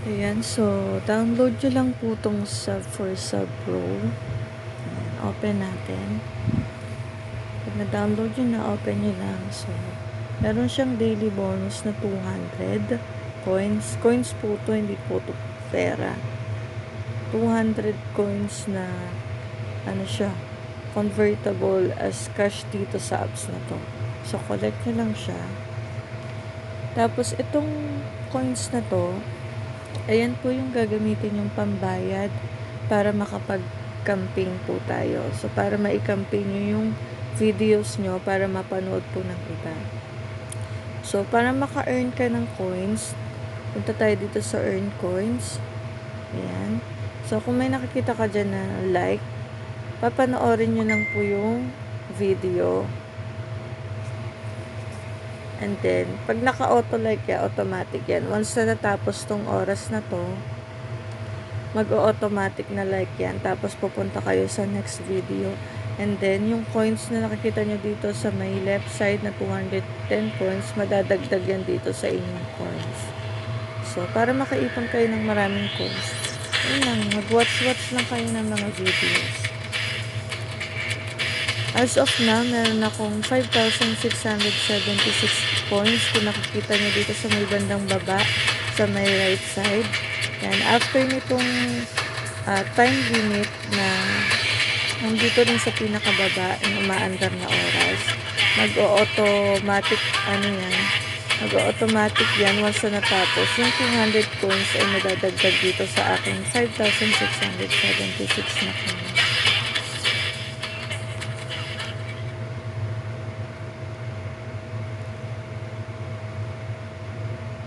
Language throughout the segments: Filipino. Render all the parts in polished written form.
Ayan, so download nyo lang po tong Sub for Sub Pro. Ayan, open natin. Pag na-download nyo na, open nyo lang. So, meron siyang daily bonus na 200 coins. Coins po to, hindi po to pera. 200 coins na ano siya, convertible as cash dito sa apps na to. So, collect nyo lang siya. Tapos, itong coins na to, ayan po yung gagamitin yung pambayad para makapag-campaign po tayo. So, para ma-campaign nyo yung videos nyo para mapanood po ng iba. So, para maka-earn ka ng coins, punta tayo dito sa earn coins. Ayan. So, kung may nakikita ka dyan na like, papanoorin nyo lang po yung video. And then, pag naka-auto like yan, automatic yan. Once na natapos tong oras na to, mag-automatic na like yan. Tapos, pupunta kayo sa next video. And then, yung coins na nakikita nyo dito sa may left side na 210 coins, madadagdag yan dito sa inyong coins. So, para makaipon kayo ng maraming coins, yun lang, mag-watch lang kayo ng mga videos. As of now, meron akong 5,676 points. Kung nakikita nyo dito sa may bandang baba, sa may right side. Yan. After nitong time limit na nandito rin sa pinakababa, yung umaandar na oras, mag-automatic, mag-automatic yan once na natapos. Yung 200 coins ay madadagdag dito sa aking 5,676 na coins.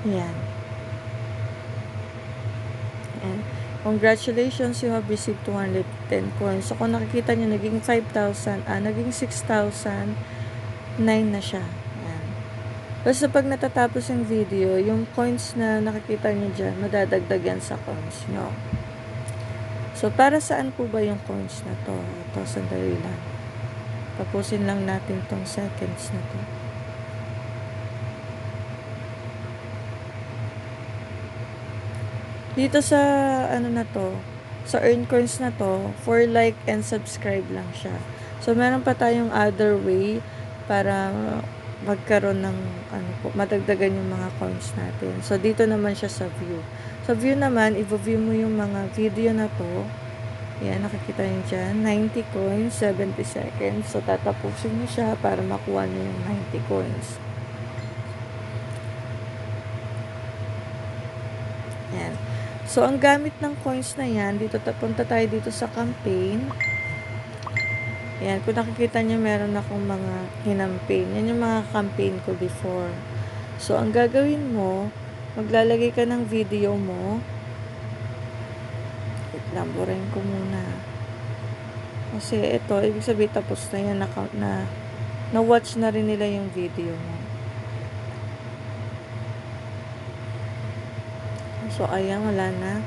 Yan. And congratulations, you have received 210 coins. So, kung nakikita nyo, naging 5,000, naging 6,009 na siya. Yan. Basta pag natatapos yung video, yung coins na nakikita nyo dyan, madadagdag yan sa coins nyo. So, para saan po ba yung coins na to? Ito, sandali lang. Tapusin lang natin tong seconds na to. Dito sa ano na to, sa earn coins na to, for like and subscribe lang siya. So, meron pa tayong other way para magkaroon ng madagdagan yung mga coins natin. So, dito naman siya sa view. Sa view naman, i-view mo yung mga video na to. Yan, nakikita nyo dyan. 90 coins, 70 seconds. So, tatapusin nyo siya para makuha nyo yung 90 coins. Yan. So, ang gamit ng coins na yan, dito punta tayo dito sa campaign. Yan, kung nakikita nyo, meron akong mga kinampaign. Yan yung mga campaign ko before. So, ang gagawin mo, maglalagay ka ng video mo. Wait lang, burahin ko muna. Kasi ito, ibig sabihin tapos na yan, na-watch na rin nila yung video mo. So, ayan, wala na.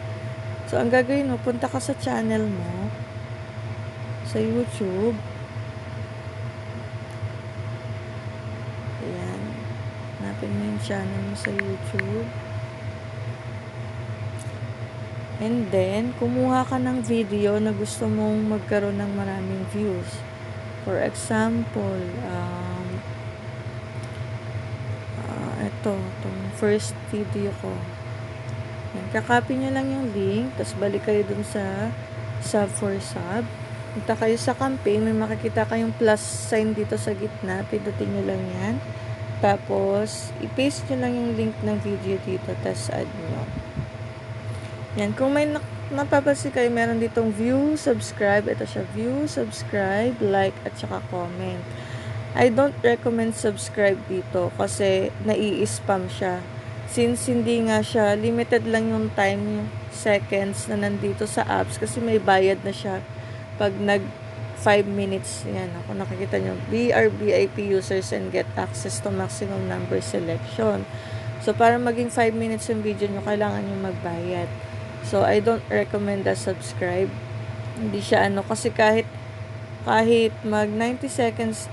So, ang gagawin mo, punta ka sa channel mo, sa YouTube. Ayan. Hanapin mo yung channel mo sa YouTube. And then, kumuha ka ng video na gusto mong magkaroon ng maraming views. For example, itong first video ko. Yan, kakopy nyo lang yung link, tapos balik kayo dun sa Sub for Sub. Punta kayo sa campaign, may makikita kayong plus sign dito sa gitna, pindutin nyo lang yan. Tapos, i-paste nyo lang yung link ng video dito, tapos add nyo. Yan, kung may napapansin kayo, meron ditong view, subscribe, ito siya, view, subscribe, like, at saka comment. I don't recommend subscribe dito kasi nai-spam siya. Since hindi nga siya, limited lang yung time, yung seconds na nandito sa apps kasi may bayad na siya pag nag 5 minutes. Yan, kung nakikita nyo, BRBIP users and get access to maximum number selection. So, para maging 5 minutes yung video nyo, kailangan nyo magbayad. So, I don't recommend that subscribe. Hindi siya kasi kahit mag 90 seconds,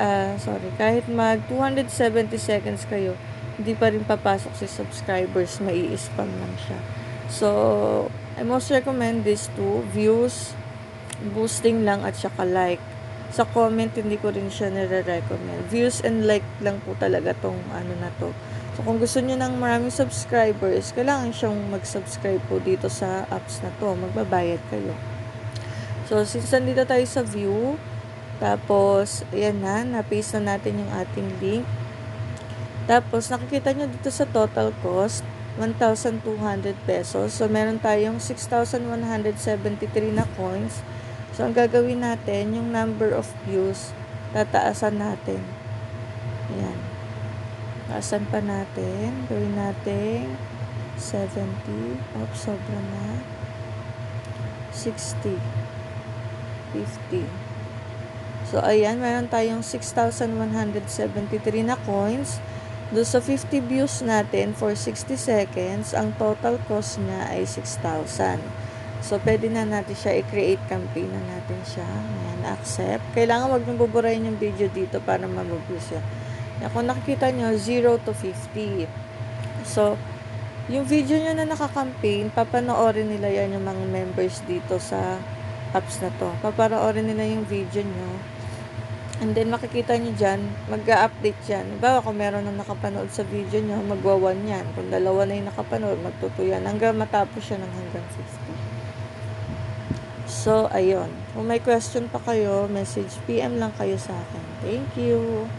kahit mag 270 seconds kayo, hindi pa rin papasok si subscribers, mai-spam lang siya. So, I most recommend these two, views, boosting lang at saka like. Sa comment, hindi ko rin siya nire-recommend. Views and like lang po talaga tong ano na to. So, kung gusto niyo ng maraming subscribers, kailangan siyang mag-subscribe po dito sa apps na to. Magbabayad kayo. So, since nandito tayo sa view, tapos, ayan na-paste na natin yung ating link. Tapos, nakikita nyo dito sa total cost, 1,200 pesos. So, meron tayong 6,173 na coins. So, ang gagawin natin, yung number of views, tataasan natin. Ayan. Taasan pa natin. Gawin natin 70. Oops, sobra na. 60. 50. So, ayan, meron tayong 6,173 na coins. Doon sa 50 views natin for 60 seconds, ang total cost niya ay 6,000. So, pwede na natin siya i-create campaign na natin siya. Ayan, accept. Kailangan wag nang buburahin yung video dito para mabubus yan. Kung nakikita nyo, 0 to 50. So, yung video nyo na naka-campaign, papanoorin nila yan yung mga members dito sa apps na to. Papanoorin nila yung video nyo. And then, makikita nyo dyan, mag-update yan. Halimbawa, kung meron na nakapanood sa video nyo, magwa-1 yan. Kung dalawa na yung nakapanood, mag-2 yan. Hanggang matapos siya ng hanggang 50. So, ayun. Kung may question pa kayo, message PM lang kayo sa akin. Thank you!